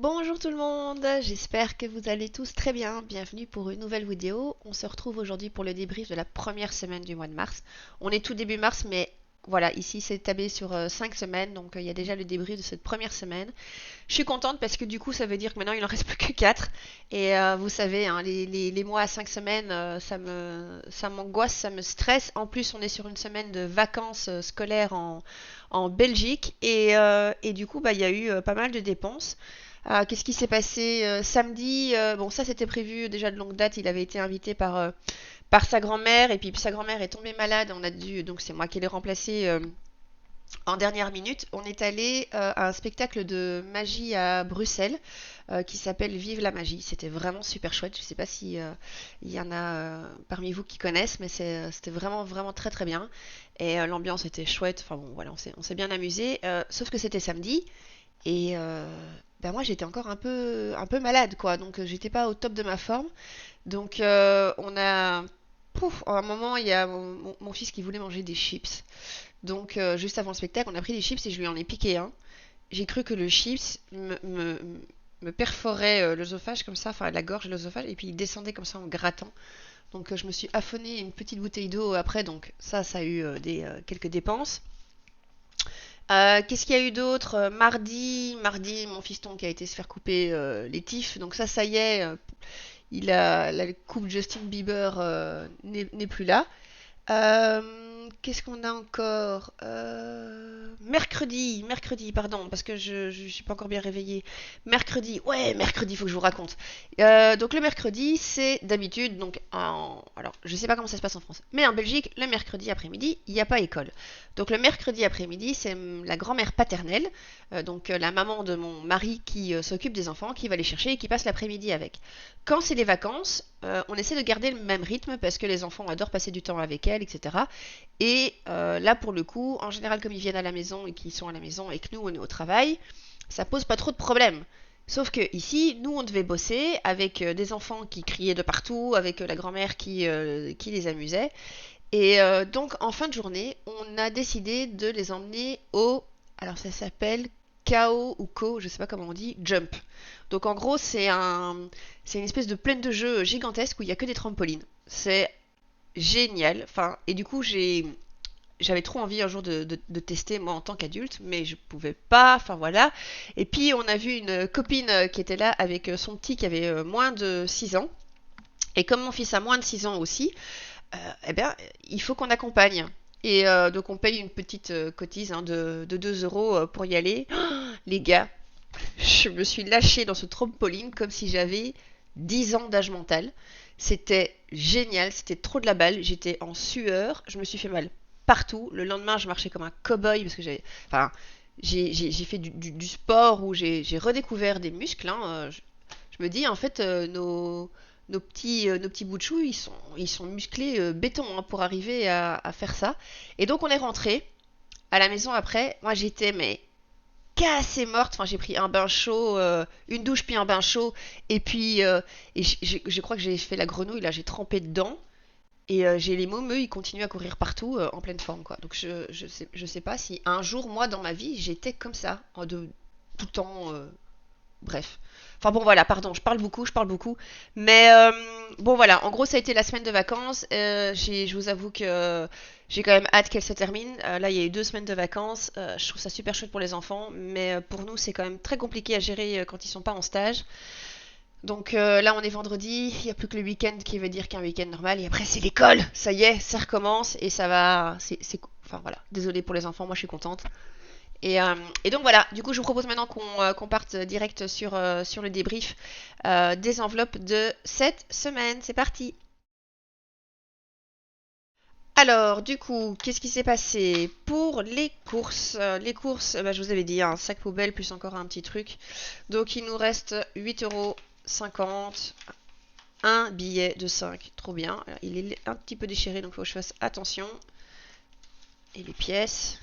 Bonjour tout le monde, j'espère que vous allez tous très bien. Bienvenue pour une nouvelle vidéo. On se retrouve aujourd'hui pour le débrief de la première semaine du mois de mars. On est tout début mars, mais voilà, ici c'est établi sur 5 semaines, donc il y a déjà le débrief de cette première semaine. Je suis contente parce que du coup ça veut dire que maintenant il en reste plus que 4. Et vous savez, hein, les mois à 5 semaines, ça m'angoisse, ça me stresse. En plus, on est sur une semaine de vacances scolaires en Belgique. Et du coup, bah, il y a eu pas mal de dépenses. Qu'est-ce qui s'est passé samedi? Bon, ça c'était prévu déjà de longue date. Il avait été invité par sa grand-mère et puis sa grand-mère est tombée malade. On a dû, donc c'est moi qui l'ai remplacé en dernière minute. On est allé à un spectacle de magie à Bruxelles qui s'appelle Vive la magie. C'était vraiment super chouette. Je ne sais pas si il y en a parmi vous qui connaissent, mais c'était vraiment vraiment très très bien. Et l'ambiance était chouette. Enfin bon, voilà, on s'est bien amusé. Sauf que c'était samedi. Et ben moi j'étais encore un peu malade quoi, donc j'étais pas au top de ma forme. Donc on a, pouf, à un moment il y a mon fils qui voulait manger des chips. Donc juste avant le spectacle on a pris des chips et je lui en ai piqué un. J'ai cru que le chips me perforait l'œsophage comme ça, enfin la gorge, l'œsophage, et puis il descendait comme ça en grattant. Donc je me suis affonné une petite bouteille d'eau après, donc ça a eu quelques dépenses. Qu'est-ce qu'il y a eu d'autre? Mardi, mon fiston qui a été se faire couper les tifs. Donc ça y est, la coupe Justin Bieber n'est plus là. Qu'est-ce qu'on a encore? Mercredi, pardon, parce que je suis pas encore bien réveillée. Mercredi, il faut que je vous raconte. Donc le mercredi, c'est d'habitude, alors je sais pas comment ça se passe en France, mais en Belgique, le mercredi après-midi, il n'y a pas école. Donc le mercredi après-midi, c'est la grand-mère paternelle, donc la maman de mon mari qui s'occupe des enfants, qui va les chercher et qui passe l'après-midi avec. Quand c'est les vacances, on essaie de garder le même rythme parce que les enfants adorent passer du temps avec elle, etc. Et là, pour le coup, en général, comme ils viennent à la maison et qu'ils sont à la maison et que nous, on est au travail, ça pose pas trop de problèmes. Sauf que ici, nous, on devait bosser avec des enfants qui criaient de partout, avec la grand-mère qui les amusait. Et donc, en fin de journée, on a décidé de les emmener au... Alors, ça s'appelle KO ou KO, je sais pas comment on dit, Jump. Donc, en gros, c'est une espèce de plaine de jeu gigantesque où il y a que des trampolines. C'est génial. Enfin, et du coup, j'avais trop envie un jour de tester moi en tant qu'adulte, mais je pouvais pas. Enfin voilà. Et puis, on a vu une copine qui était là avec son petit qui avait moins de 6 ans. Et comme mon fils a moins de 6 ans aussi, eh bien, il faut qu'on accompagne. Et donc on paye une petite cotise hein, de 2 euros pour y aller. Oh, les gars, je me suis lâchée dans ce trampoline comme si j'avais 10 ans d'âge mental. C'était génial, c'était trop de la balle. J'étais en sueur, je me suis fait mal partout. Le lendemain, je marchais comme un cow-boy parce que enfin, j'ai fait du sport où j'ai redécouvert des muscles. Hein. Je me dis, en fait, nos petits bouts de chou, ils sont musclés béton hein, pour arriver à faire ça. Et donc, on est rentré à la maison après. Moi, j'étais, mais cassée morte. Enfin, j'ai pris un bain chaud, une douche puis un bain chaud. Et puis, je crois que j'ai fait la grenouille, là, j'ai trempé dedans. Et j'ai les mômeux, ils continuent à courir partout en pleine forme, quoi. Donc, je sais pas si un jour, moi, dans ma vie, j'étais comme ça, tout le temps. Bref. Enfin bon voilà, pardon, je parle beaucoup. Mais bon voilà, en gros ça a été la semaine de vacances. Je vous avoue que j'ai quand même hâte qu'elle se termine. Là il y a eu 2 semaines de vacances. Je trouve ça super chouette pour les enfants, mais pour nous c'est quand même très compliqué à gérer quand ils sont pas en stage. Donc là on est vendredi, il n'y a plus que le week-end qui veut dire qu'un week-end normal. Et après c'est l'école, ça y est, ça recommence et ça va. Enfin voilà, désolé pour les enfants, moi je suis contente. Et donc voilà, du coup je vous propose maintenant qu'on parte direct sur le débrief des enveloppes de cette semaine. C'est parti. Alors du coup, qu'est-ce qui s'est passé pour les courses? Les courses, bah, je vous avais dit, un sac poubelle plus encore un petit truc. Donc il nous reste 8,50 €, un billet de 5, trop bien. Alors, il est un petit peu déchiré donc il faut que je fasse attention. Et les pièces.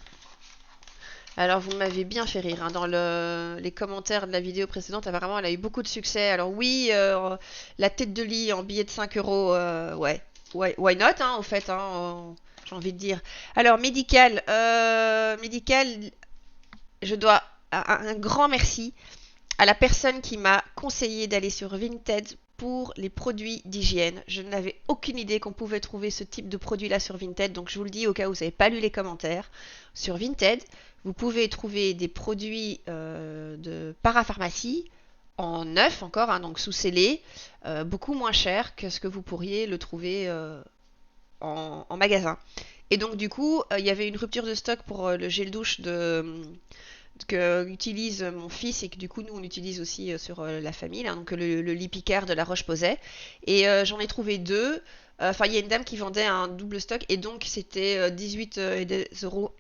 Alors, vous m'avez bien fait rire hein, dans les commentaires de la vidéo précédente. Apparemment, elle a eu beaucoup de succès. Alors, oui, la tête de lit en billet de 5 euros, ouais. Why not, hein, au fait, hein, j'ai envie de dire. Alors, médical, je dois un grand merci à la personne qui m'a conseillé d'aller sur Vinted pour les produits d'hygiène. Je n'avais aucune idée qu'on pouvait trouver ce type de produit-là sur Vinted, donc je vous le dis au cas où vous n'avez pas lu les commentaires. Sur Vinted, vous pouvez trouver des produits de parapharmacie en neuf encore, hein, donc sous scellé, beaucoup moins cher que ce que vous pourriez le trouver en magasin. Et donc du coup, il y avait une rupture de stock pour le gel douche que utilise mon fils et que du coup nous on utilise aussi sur la famille, là, donc le lit Picard de la Roche-Posay. Et j'en ai trouvé deux. Enfin, il y a une dame qui vendait un double stock et donc c'était 18 euros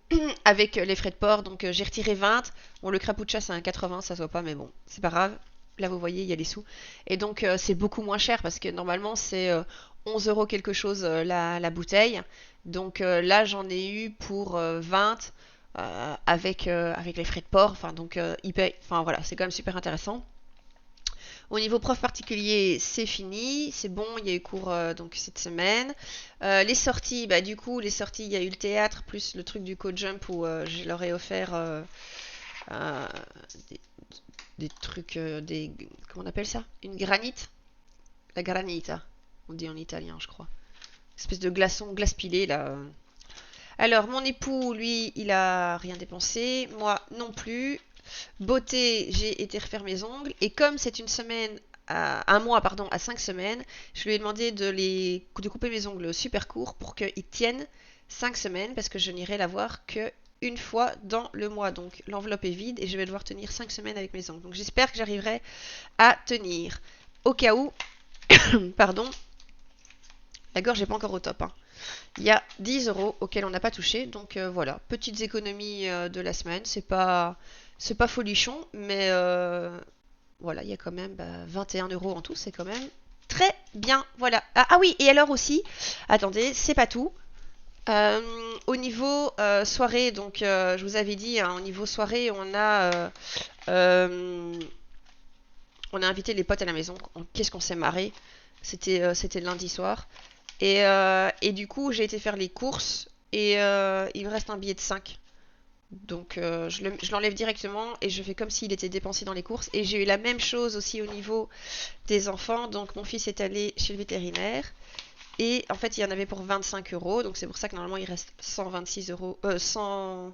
avec les frais de port. Donc j'ai retiré 20. Bon, le crapoucha c'est un 80, ça se voit pas, mais bon, c'est pas grave. Là, vous voyez, il y a les sous. Et donc, c'est beaucoup moins cher parce que normalement, c'est 11 euros quelque chose la bouteille. Donc là, j'en ai eu pour 20 avec les frais de port. Enfin, donc, enfin, voilà, c'est quand même super intéressant. Au niveau prof particulier, c'est fini, c'est bon, il y a eu cours donc cette semaine. Les sorties, bah du coup, les sorties, il y a eu le théâtre plus le truc du co-jump où je leur ai offert euh, des trucs, comment on appelle ça? Une granite? La granita, on dit en italien, je crois. Espèce de glaçon, glace pilée, là. Alors, mon époux, lui, il a rien dépensé. Moi, non plus. Beauté, j'ai été refaire mes ongles. Et comme c'est une semaine, un mois, pardon, à 5 semaines, je lui ai demandé de couper mes ongles super courts pour qu'ils tiennent 5 semaines, parce que je n'irai la voir que une fois dans le mois. Donc l'enveloppe est vide et je vais devoir tenir 5 semaines avec mes ongles. Donc j'espère que j'arriverai à tenir. Au cas où, pardon, la gorge n'est pas encore au top, hein. Il y a 10 euros auxquels on n'a pas touché. Donc voilà, petites économies de la semaine. C'est pas folichon, mais voilà, il y a quand même 21 euros en tout. C'est quand même très bien. Voilà. Ah oui, et alors aussi, attendez, c'est pas tout. Au niveau soirée, donc je vous avais dit, hein, au niveau soirée, euh, on a invité les potes à la maison. Qu'est-ce qu'on s'est marré. C'était lundi soir. Et du coup, j'ai été faire les courses et il me reste un billet de 5. Donc je l'enlève directement et je fais comme s'il était dépensé dans les courses. Et j'ai eu la même chose aussi au niveau des enfants. Donc mon fils est allé chez le vétérinaire. Et en fait, il y en avait pour 25 euros. Donc c'est pour ça que normalement, il reste 126 euros. 100...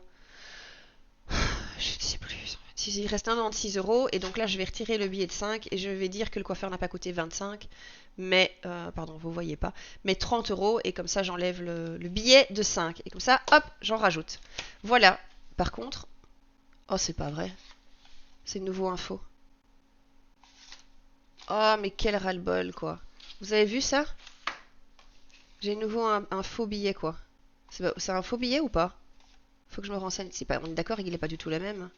Je ne sais plus. Il reste 96 euros. Et donc là, je vais retirer le billet de 5. Et je vais dire que le coiffeur n'a pas coûté 25. Mais, pardon, vous voyez pas. Mais 30 euros. Et comme ça, j'enlève le billet de 5. Et comme ça, hop, j'en rajoute. Voilà. Par contre... Oh, c'est pas vrai. C'est une nouveau info. Oh, mais quel ras-le-bol, quoi. Vous avez vu ça? J'ai nouveau un faux billet, quoi. C'est un faux billet ou pas? Faut que je me renseigne. C'est pas, on est d'accord, il est pas du tout la même.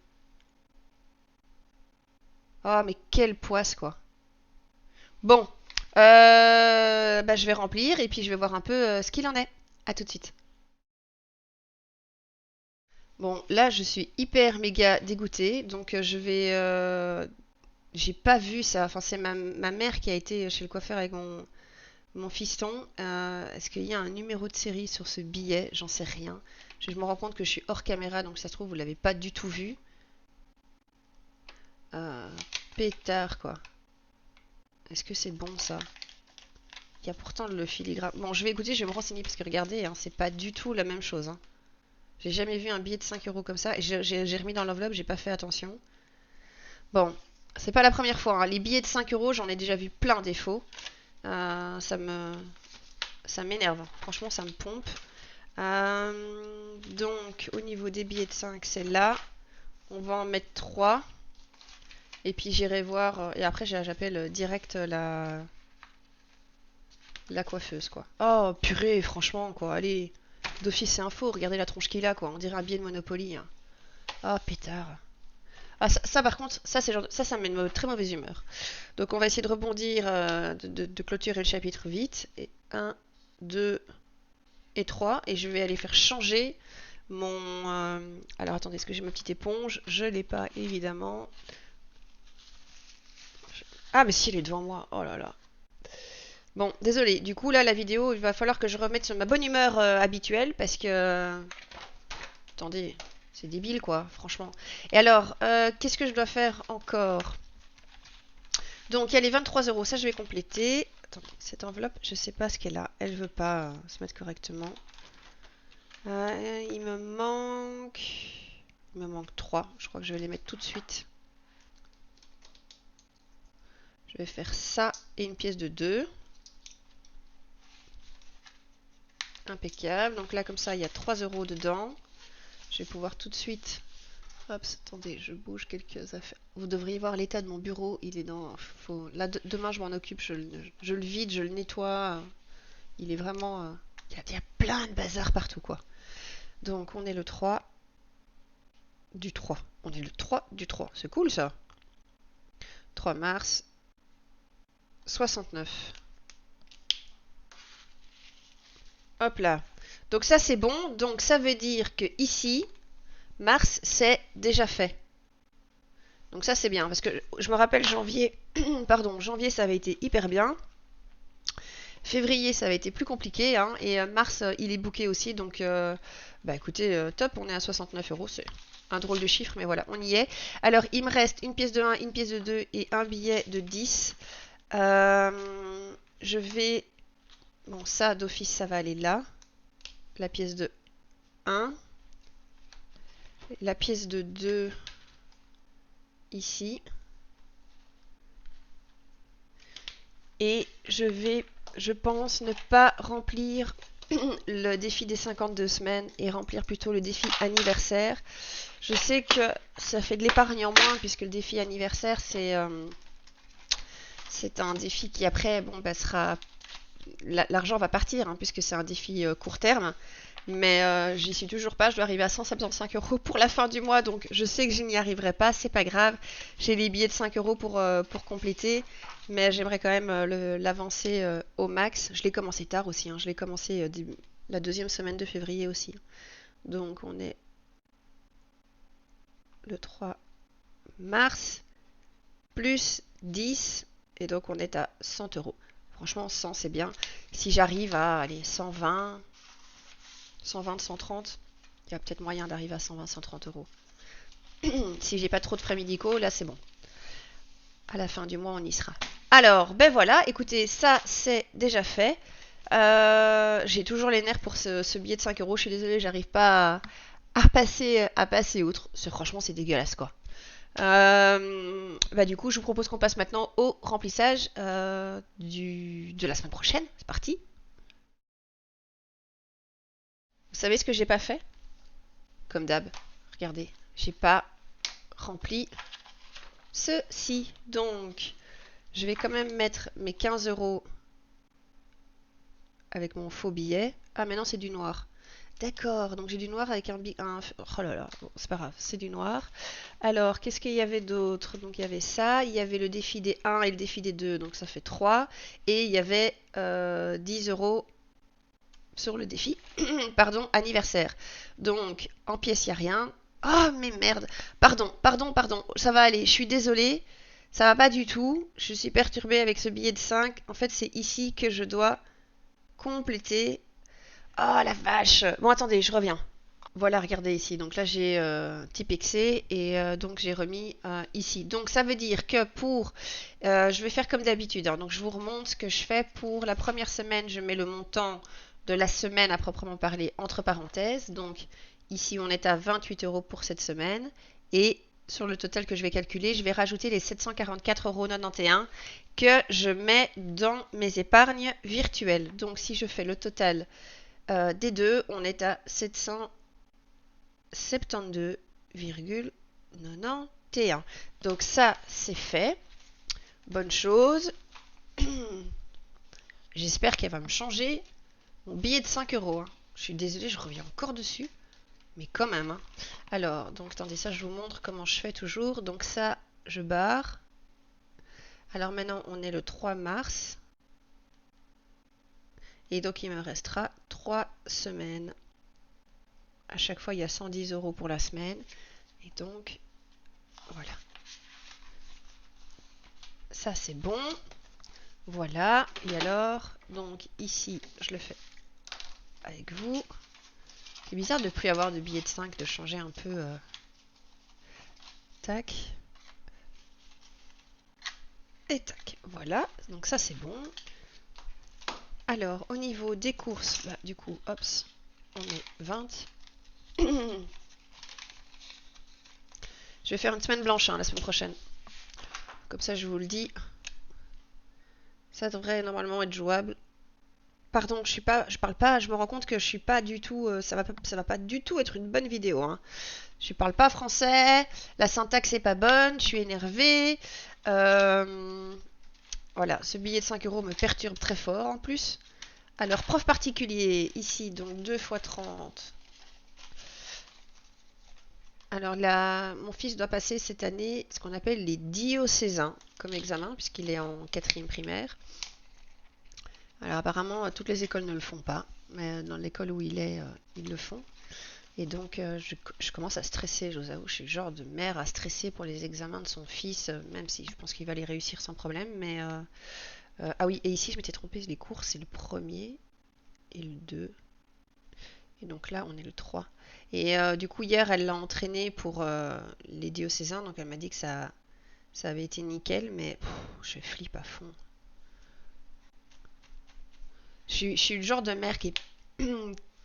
Oh, mais quelle poisse, quoi. Bon. Je vais remplir et puis je vais voir un peu ce qu'il en est. À tout de suite. Bon, là, je suis hyper méga dégoûtée. Donc, je vais... j'ai pas vu ça. Enfin, c'est ma mère qui a été chez le coiffeur avec mon fiston. Est-ce qu'il y a un numéro de série sur ce billet? J'en sais rien. Je me rends compte que je suis hors caméra, donc ça se trouve, vous l'avez pas du tout vu. Euh, Pétard, quoi. Est-ce que c'est bon, ça? Il y a pourtant le filigrane. Bon, je vais écouter, je vais me renseigner, parce que regardez, hein, c'est pas du tout la même chose, hein. J'ai jamais vu un billet de 5 euros comme ça. Et j'ai remis dans l'enveloppe, j'ai pas fait attention. Bon, c'est pas la première fois, hein. Les billets de 5 euros, j'en ai déjà vu plein défauts. Ça m'énerve. Franchement, ça me pompe. Donc, au niveau des billets de 5, c'est là. On va en mettre 3. Et puis j'irai voir. Et après, j'appelle direct la coiffeuse, quoi. Oh, purée, franchement, quoi. Allez, d'office et info, regardez la tronche qu'il a, quoi. On dirait un billet de Monopoly, hein. Oh, pétard. Ah, ça, par contre, ça me met de très mauvaise humeur. Donc, on va essayer de rebondir, de clôturer le chapitre vite. Et 1, 2 et 3. Et je vais aller faire changer mon... Alors, attendez, est-ce que j'ai ma petite éponge? Je l'ai pas, évidemment. Ah, mais si, elle est devant moi. Oh là là. Bon, désolé. Du coup, là, la vidéo, il va falloir que je remette sur ma bonne humeur habituelle parce que... Attendez, c'est débile, quoi, franchement. Et alors, qu'est-ce que je dois faire encore? Donc il y a les 23 euros, ça je vais compléter. Attendez, cette enveloppe, je sais pas ce qu'elle a. Elle veut pas se mettre correctement. Il me manque... Il me manque 3. Je crois que je vais les mettre tout de suite. Je vais faire ça et une pièce de 2. Impeccable. Donc là, comme ça, il y a 3 euros dedans. Je vais pouvoir tout de suite... Hop, attendez, je bouge quelques affaires. Vous devriez voir l'état de mon bureau. Il est dans... Là, demain, je m'en occupe. Je le vide, je le nettoie. Il est vraiment... Il y a plein de bazar partout, quoi. Donc, on est le 3 du 3. On est le 3 du 3. C'est cool, ça. 3 mars. 69. Hop là. Donc ça, c'est bon. Donc, ça veut dire que ici, mars, c'est déjà fait. Donc ça, c'est bien. Parce que je me rappelle janvier... Pardon, janvier, ça avait été hyper bien. Février, ça avait été plus compliqué, hein, et mars, il est booké aussi, donc bah écoutez, top, on est à 69 euros, c'est un drôle de chiffre, mais voilà, on y est. Alors, il me reste une pièce de 1, une pièce de 2 et un billet de 10. Je vais... Bon, ça, d'office, ça va aller là. La pièce de 1. La pièce de 2, ici. Et je vais, je pense, ne pas remplir le défi des 52 semaines et remplir plutôt le défi anniversaire. Je sais que ça fait de l'épargne en moins puisque le défi anniversaire c'est un défi qui après bon bah sera l'argent va partir hein, puisque c'est un défi court terme. Mais j'y suis toujours pas, je dois arriver à 175 euros pour la fin du mois, donc je sais que je n'y arriverai pas, c'est pas grave. J'ai les billets de 5 euros pour compléter, mais j'aimerais quand même l'avancer au max. Je l'ai commencé tard aussi, hein, je l'ai commencé la deuxième semaine de février aussi. Donc on est le 3 mars, plus 10, et donc on est à 100 euros. Franchement, 100 c'est bien. Si j'arrive à aller 120, 120, 130, il y a peut-être moyen d'arriver à 120, 130 euros. Si j'ai pas trop de frais médicaux, là c'est bon. À la fin du mois, on y sera. Alors, ben voilà, écoutez, ça c'est déjà fait. J'ai toujours les nerfs pour ce billet de 5 euros. Je suis désolée, j'arrive pas à passer outre. Franchement, c'est dégueulasse quoi. Bah du coup, je vous propose qu'on passe maintenant au remplissage de la semaine prochaine. C'est parti. Vous savez ce que j'ai pas fait? Comme d'hab. Regardez, j'ai pas rempli ceci. Donc, je vais quand même mettre mes 15 euros avec mon faux billet. Ah, maintenant c'est du noir. D'accord, donc j'ai du noir avec un... Oh là là, bon, c'est pas grave, c'est du noir. Alors, qu'est-ce qu'il y avait d'autre? Donc il y avait ça, il y avait le défi des 1 et le défi des 2, donc ça fait 3. Et il y avait 10 euros sur le défi, pardon, anniversaire. Donc, en pièces, il n'y a rien. Oh, mais merde. Pardon. Ça va aller. Je suis désolée. Ça va pas du tout. Je suis perturbée avec ce billet de 5. En fait, c'est ici que je dois compléter. Oh, la vache. Bon, attendez, je reviens. Voilà, regardez ici. Donc là, j'ai type excès et donc j'ai remis ici. Donc ça veut dire que pour... je vais faire comme d'habitude, hein. Donc je vous remonte ce que je fais pour la première semaine. Je mets le montant de la semaine à proprement parler entre parenthèses. Donc ici, on est à 28 euros pour cette semaine. Et sur le total que je vais calculer, je vais rajouter les 744,91 euros que je mets dans mes épargnes virtuelles. Donc si je fais le total des deux, on est à 772,91. Donc ça, c'est fait. Bonne chose. J'espère qu'elle va me changer mon billet de 5 euros. Hein. Je suis désolée, je reviens encore dessus. Mais quand même. Hein. Alors, donc attendez, ça je vous montre comment je fais toujours. Donc ça, je barre. Alors maintenant, on est le 3 mars. Et donc il me restera 3 semaines. À chaque fois, il y a 110 euros pour la semaine. Et donc, voilà. Ça, c'est bon. Voilà. Et alors, donc ici, je le fais avec vous. C'est bizarre de ne plus avoir de billet de 5, de changer un peu. Tac. Et tac, voilà. Donc ça c'est bon. Alors, au niveau des courses, bah, du coup, hop, on est 20. Je vais faire une semaine blanche la semaine prochaine. Comme ça, je vous le dis. Ça devrait normalement être jouable. Pardon, je parle pas, je me rends compte que je suis pas du tout, ça va pas du tout être une bonne vidéo. Je parle pas français, la syntaxe est pas bonne, je suis énervée. Voilà, ce billet de 5 € me perturbe très fort en plus. Alors, prof particulier, ici, donc 2 fois 30. Alors là, mon fils doit passer cette année ce qu'on appelle les diocésains comme examen, puisqu'il est en 4e primaire. Alors apparemment, toutes les écoles ne le font pas, mais dans l'école où il est, ils le font. Et donc, je commence à stresser, je vous avoue, je suis le genre de mère à stresser pour les examens de son fils, même si je pense qu'il va les réussir sans problème. Mais ah oui, et ici, je m'étais trompée, les cours, c'est le premier et le 2. Et donc là, on est le 3. Et du coup, hier, elle l'a entraîné pour les diocésains, donc elle m'a dit que ça avait été nickel, mais je flippe à fond. Je suis le genre de mère qui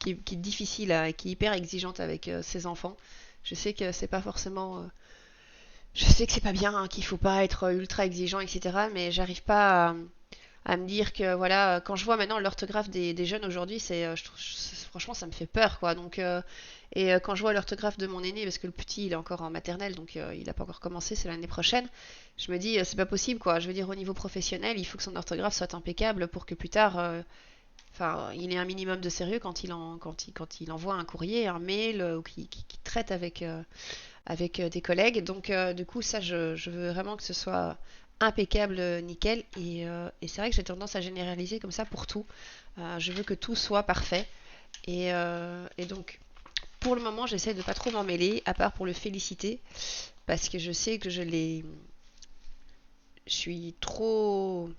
est difficile, qui est hyper exigeante avec ses enfants. Je sais que c'est pas forcément. Je sais que c'est pas bien, qu'il faut pas être ultra exigeant, etc. Mais j'arrive pas à me dire que voilà, quand je vois maintenant l'orthographe des jeunes aujourd'hui, franchement ça me fait peur quoi. Donc et quand je vois l'orthographe de mon aîné, parce que le petit il est encore en maternelle, donc il a pas encore commencé, c'est l'année prochaine, je me dis c'est pas possible quoi. Je veux dire au niveau professionnel, il faut que son orthographe soit impeccable pour que plus tard, enfin il ait un minimum de sérieux quand il envoie un courrier, un mail ou qui traite avec des collègues. Donc du coup ça je veux vraiment que ce soit impeccable, nickel. Et c'est vrai que j'ai tendance à généraliser comme ça pour tout. Je veux que tout soit parfait. Et donc pour le moment j'essaie de pas trop m'en mêler, à part pour le féliciter, parce que je sais que je suis trop...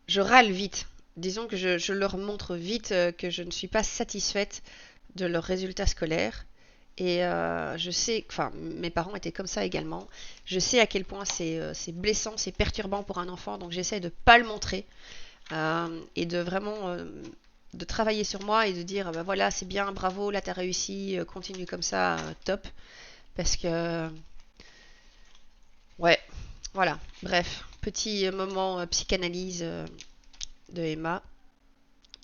Je râle vite. Disons que je leur montre vite que je ne suis pas satisfaite de leurs résultats scolaires. Et je sais, enfin, mes parents étaient comme ça également. Je sais à quel point c'est blessant, c'est perturbant pour un enfant, donc j'essaie de pas le montrer et de vraiment de travailler sur moi et de dire bah voilà, c'est bien, bravo, là t'as réussi, continue comme ça, top. Parce que, ouais, voilà, bref, petit moment psychanalyse de Emma.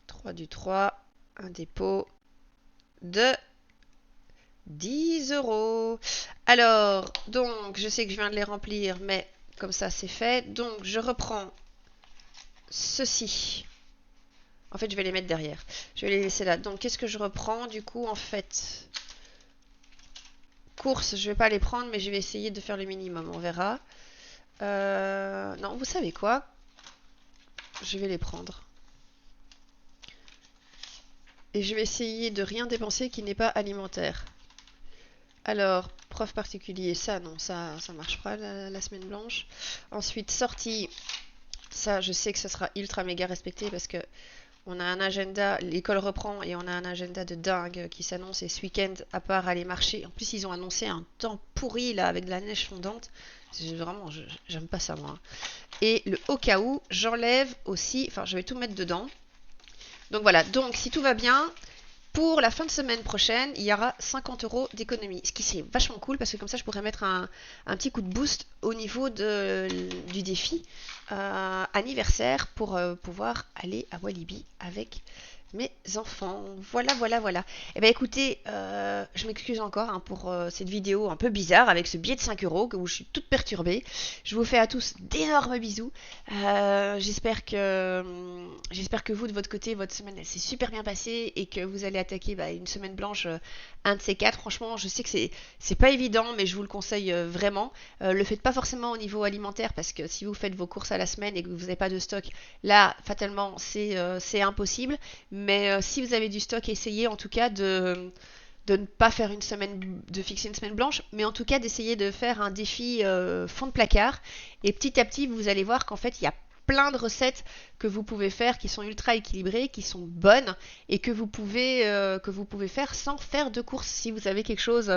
3 du 3, un dépôt de 10 €. Alors, donc, je sais que je viens de les remplir, mais comme ça, c'est fait. Donc, je reprends ceci. En fait, je vais les mettre derrière. Je vais les laisser là. Donc, qu'est-ce que je reprends du coup, en fait? Courses, je vais pas les prendre, mais je vais essayer de faire le minimum. On verra. Non, vous savez quoi? Je vais les prendre. Et je vais essayer de rien dépenser qui n'est pas alimentaire. Alors, prof particulier, ça non, ça marche pas la semaine blanche. Ensuite, sortie, ça je sais que ça sera ultra méga respecté parce que on a un agenda, l'école reprend et on a un agenda de dingue qui s'annonce. Et ce week-end, à part aller marcher, en plus ils ont annoncé un temps pourri là avec de la neige fondante. Vraiment, j'aime pas ça moi. Et le au cas où, j'enlève aussi, enfin je vais tout mettre dedans. Donc voilà, donc si tout va bien, pour la fin de semaine prochaine, il y aura 50 € d'économie. Ce qui c'est vachement cool parce que comme ça je pourrais mettre un petit coup de boost au niveau du défi anniversaire pour pouvoir aller à Walibi avec mes enfants. Voilà, voilà, voilà. Eh bien écoutez, je m'excuse encore pour cette vidéo un peu bizarre avec ce billet de 5 € où je suis toute perturbée. Je vous fais à tous d'énormes bisous. J'espère que vous, de votre côté, votre semaine elle s'est super bien passée et que vous allez attaquer une semaine blanche, un de ces quatre. Franchement, je sais que c'est pas évident, mais je vous le conseille vraiment. Le faites pas forcément au niveau alimentaire parce que si vous faites vos courses à la semaine et que vous n'avez pas de stock, là, fatalement, c'est impossible. Mais si vous avez du stock, essayez en tout cas de ne pas faire de fixer une semaine blanche, mais en tout cas d'essayer de faire un défi fond de placard. Et petit à petit, vous allez voir qu'en fait, il y a plein de recettes que vous pouvez faire qui sont ultra équilibrées, qui sont bonnes et que vous pouvez faire sans faire de courses. Si vous avez quelque chose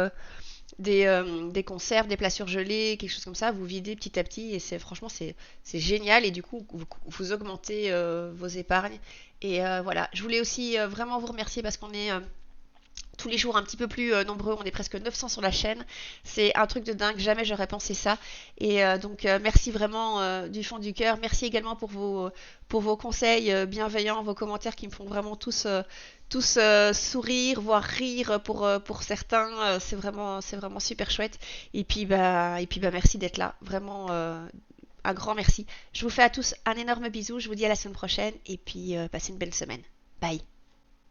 des conserves, des plats surgelés, quelque chose comme ça, vous videz petit à petit et c'est franchement c'est génial et du coup vous augmentez vos épargnes. Et voilà, je voulais aussi vraiment vous remercier parce qu'on est tous les jours un petit peu plus nombreux, on est presque 900 sur la chaîne. C'est un truc de dingue, jamais j'aurais pensé ça. Et donc merci vraiment du fond du cœur. Merci également pour vos conseils bienveillants, vos commentaires qui me font vraiment tous sourire, voire rire pour certains. C'est vraiment super chouette. Et puis bah merci d'être là. Vraiment un grand merci. Je vous fais à tous un énorme bisou. Je vous dis à la semaine prochaine et puis passez une belle semaine. Bye.